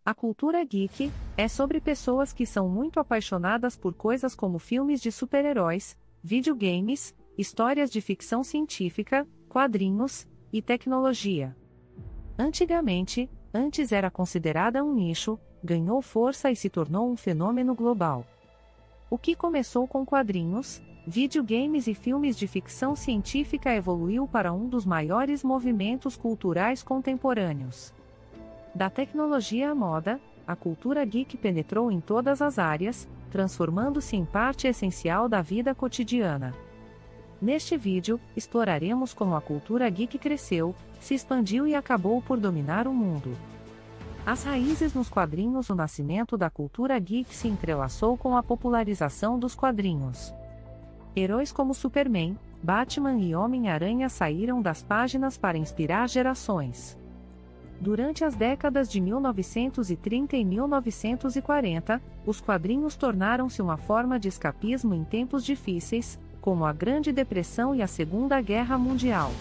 A cultura geek é sobre pessoas que são muito apaixonadas por coisas como filmes de super-heróis, videogames, histórias de ficção científica, quadrinhos e tecnologia. Antigamente, antes era considerada um nicho, ganhou força e se tornou um fenômeno global. O que começou com quadrinhos, videogames e filmes de ficção científica evoluiu para um dos maiores movimentos culturais contemporâneos. Da tecnologia à moda, a cultura geek penetrou em todas as áreas, transformando-se em parte essencial da vida cotidiana. Neste vídeo, exploraremos como a cultura geek cresceu, se expandiu e acabou por dominar o mundo. As raízes nos quadrinhos. O nascimento da cultura geek se entrelaçou com a popularização dos quadrinhos. Heróis como Superman, Batman e Homem-Aranha saíram das páginas para inspirar gerações. Durante as décadas de 1930 e 1940, os quadrinhos tornaram-se uma forma de escapismo em tempos difíceis, como a Grande Depressão e a Segunda Guerra Mundial.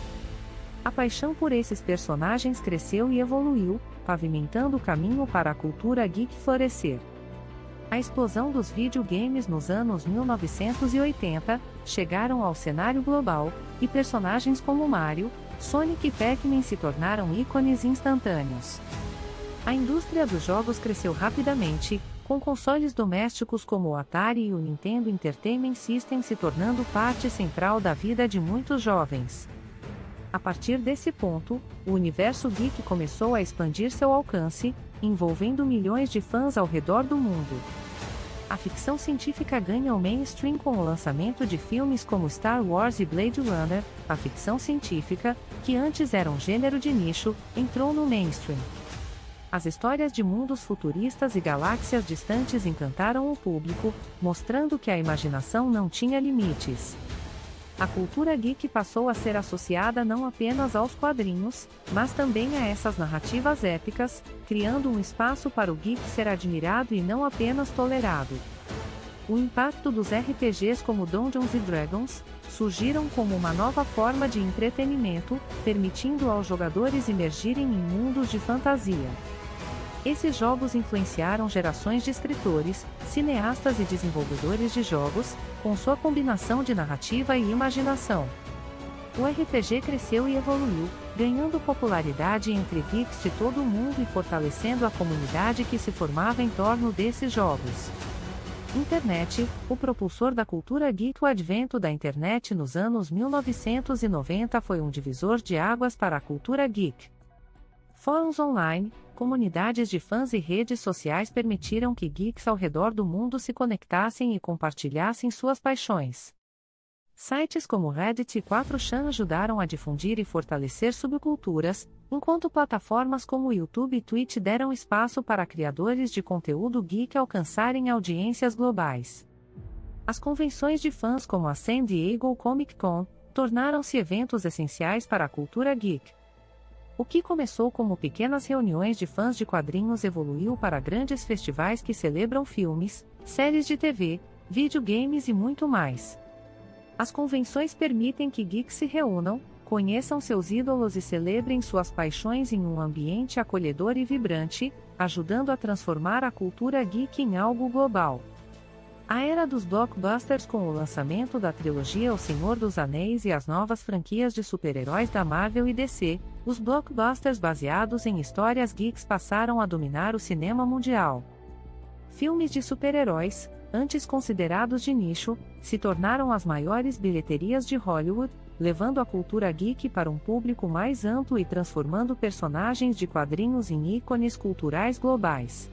A paixão por esses personagens cresceu e evoluiu, pavimentando o caminho para a cultura geek florescer. A explosão dos videogames nos anos 1980 chegaram ao cenário global, e personagens como Mario, Sonic e Pac-Man se tornaram ícones instantâneos. A indústria dos jogos cresceu rapidamente, com consoles domésticos como o Atari e o Nintendo Entertainment System se tornando parte central da vida de muitos jovens. A partir desse ponto, o universo geek começou a expandir seu alcance, envolvendo milhões de fãs ao redor do mundo. A ficção científica ganha o mainstream com o lançamento de filmes como Star Wars e Blade Runner. A ficção científica, que antes era um gênero de nicho, entrou no mainstream. As histórias de mundos futuristas e galáxias distantes encantaram o público, mostrando que a imaginação não tinha limites. A cultura geek passou a ser associada não apenas aos quadrinhos, mas também a essas narrativas épicas, criando um espaço para o geek ser admirado e não apenas tolerado. O impacto dos RPGs como Dungeons & Dragons surgiram como uma nova forma de entretenimento, permitindo aos jogadores imergirem em mundos de fantasia. Esses jogos influenciaram gerações de escritores, cineastas e desenvolvedores de jogos, com sua combinação de narrativa e imaginação. O RPG cresceu e evoluiu, ganhando popularidade entre geeks de todo o mundo e fortalecendo a comunidade que se formava em torno desses jogos. Internet, o propulsor da cultura geek. O advento da internet nos anos 1990 foi um divisor de águas para a cultura geek. Fóruns online, comunidades de fãs e redes sociais permitiram que geeks ao redor do mundo se conectassem e compartilhassem suas paixões. Sites como Reddit e 4chan ajudaram a difundir e fortalecer subculturas, enquanto plataformas como YouTube e Twitch deram espaço para criadores de conteúdo geek alcançarem audiências globais. As convenções de fãs como a San Diego Comic Con tornaram-se eventos essenciais para a cultura geek. O que começou como pequenas reuniões de fãs de quadrinhos evoluiu para grandes festivais que celebram filmes, séries de TV, videogames e muito mais. As convenções permitem que geeks se reúnam, conheçam seus ídolos e celebrem suas paixões em um ambiente acolhedor e vibrante, ajudando a transformar a cultura geek em algo global. A era dos blockbusters. Com o lançamento da trilogia O Senhor dos Anéis e as novas franquias de super-heróis da Marvel e DC, os blockbusters baseados em histórias geeks passaram a dominar o cinema mundial. Filmes de super-heróis, antes considerados de nicho, se tornaram as maiores bilheterias de Hollywood, levando a cultura geek para um público mais amplo e transformando personagens de quadrinhos em ícones culturais globais.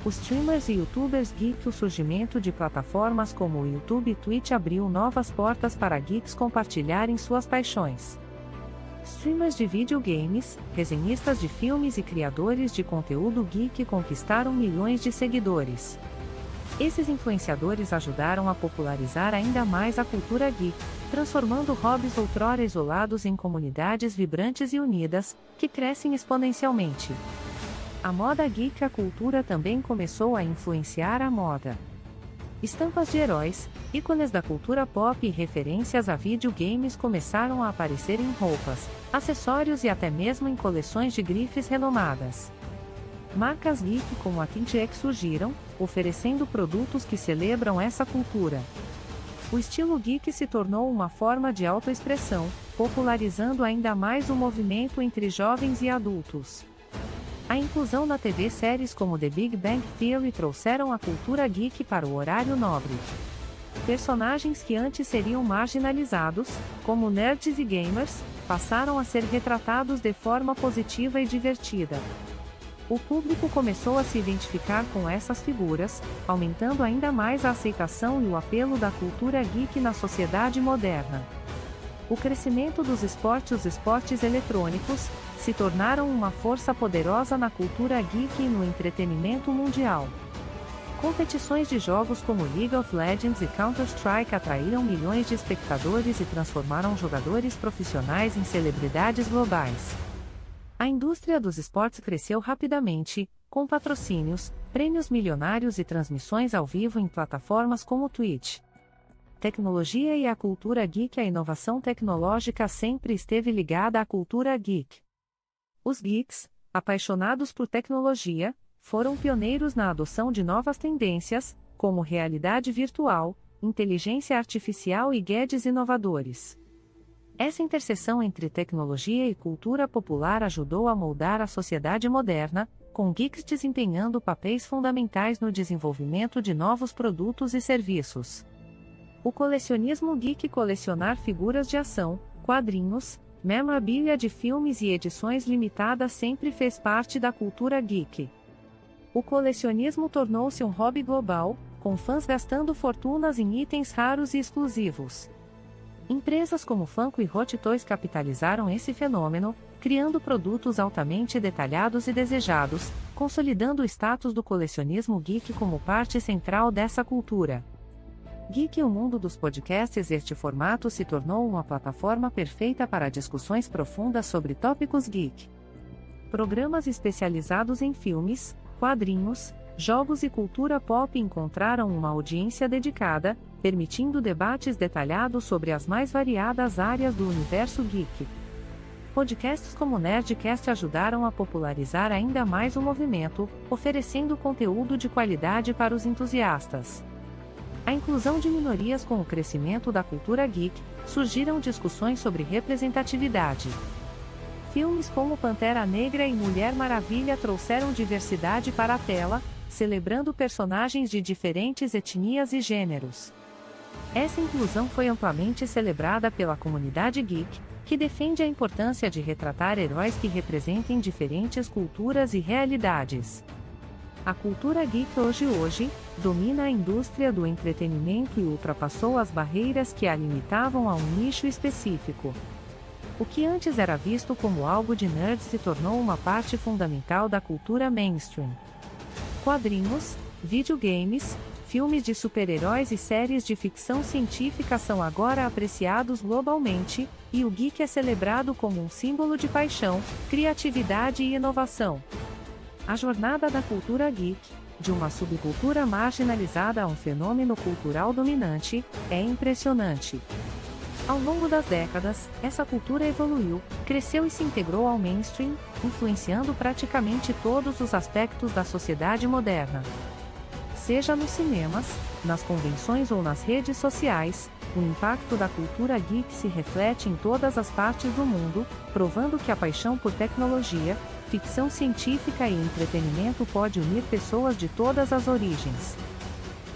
Os streamers e youtubers geek. O surgimento de plataformas como o YouTube e Twitch abriu novas portas para geeks compartilharem suas paixões. Streamers de videogames, resenhistas de filmes e criadores de conteúdo geek conquistaram milhões de seguidores. Esses influenciadores ajudaram a popularizar ainda mais a cultura geek, transformando hobbies outrora isolados em comunidades vibrantes e unidas, que crescem exponencialmente. A moda geek. A cultura também começou a influenciar a moda. Estampas de heróis, ícones da cultura pop e referências a videogames começaram a aparecer em roupas, acessórios e até mesmo em coleções de grifes renomadas. Marcas geek como a ThinkGeek surgiram, oferecendo produtos que celebram essa cultura. O estilo geek se tornou uma forma de autoexpressão, popularizando ainda mais o movimento entre jovens e adultos. A inclusão na TV séries como The Big Bang Theory trouxeram a cultura geek para o horário nobre. Personagens que antes seriam marginalizados, como nerds e gamers, passaram a ser retratados de forma positiva e divertida. O público começou a se identificar com essas figuras, aumentando ainda mais a aceitação e o apelo da cultura geek na sociedade moderna. O crescimento dos esportes. Os esportes eletrônicos se tornaram uma força poderosa na cultura geek e no entretenimento mundial. Competições de jogos como League of Legends e Counter-Strike atraíram milhões de espectadores e transformaram jogadores profissionais em celebridades globais. A indústria dos esportes cresceu rapidamente, com patrocínios, prêmios milionários e transmissões ao vivo em plataformas como Twitch. Tecnologia e a cultura geek. A inovação tecnológica sempre esteve ligada à cultura geek. Os geeks, apaixonados por tecnologia, foram pioneiros na adoção de novas tendências, como realidade virtual, inteligência artificial e gadgets inovadores. Essa interseção entre tecnologia e cultura popular ajudou a moldar a sociedade moderna, com geeks desempenhando papéis fundamentais no desenvolvimento de novos produtos e serviços. O colecionismo geek. Colecionar figuras de ação, quadrinhos, memorabilia de filmes e edições limitadas sempre fez parte da cultura geek. O colecionismo tornou-se um hobby global, com fãs gastando fortunas em itens raros e exclusivos. Empresas como Funko e Hot Toys capitalizaram esse fenômeno, criando produtos altamente detalhados e desejados, consolidando o status do colecionismo geek como parte central dessa cultura. Geek. O mundo dos podcasts. Este formato se tornou uma plataforma perfeita para discussões profundas sobre tópicos geek. Programas especializados em filmes, quadrinhos, jogos e cultura pop encontraram uma audiência dedicada, permitindo debates detalhados sobre as mais variadas áreas do universo geek. Podcasts como o Nerdcast ajudaram a popularizar ainda mais o movimento, oferecendo conteúdo de qualidade para os entusiastas. A inclusão de minorias. Com o crescimento da cultura geek, surgiram discussões sobre representatividade. Filmes como Pantera Negra e Mulher Maravilha trouxeram diversidade para a tela, celebrando personagens de diferentes etnias e gêneros. Essa inclusão foi amplamente celebrada pela comunidade geek, que defende a importância de retratar heróis que representem diferentes culturas e realidades. A cultura geek hoje domina a indústria do entretenimento e ultrapassou as barreiras que a limitavam a um nicho específico. O que antes era visto como algo de nerds se tornou uma parte fundamental da cultura mainstream. Quadrinhos, videogames, filmes de super-heróis e séries de ficção científica são agora apreciados globalmente, e o geek é celebrado como um símbolo de paixão, criatividade e inovação. A jornada da cultura geek, de uma subcultura marginalizada a um fenômeno cultural dominante, é impressionante. Ao longo das décadas, essa cultura evoluiu, cresceu e se integrou ao mainstream, influenciando praticamente todos os aspectos da sociedade moderna. Seja nos cinemas, nas convenções ou nas redes sociais, o impacto da cultura geek se reflete em todas as partes do mundo, provando que a paixão por tecnologia, ficção científica e entretenimento pode unir pessoas de todas as origens.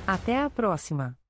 Até a próxima!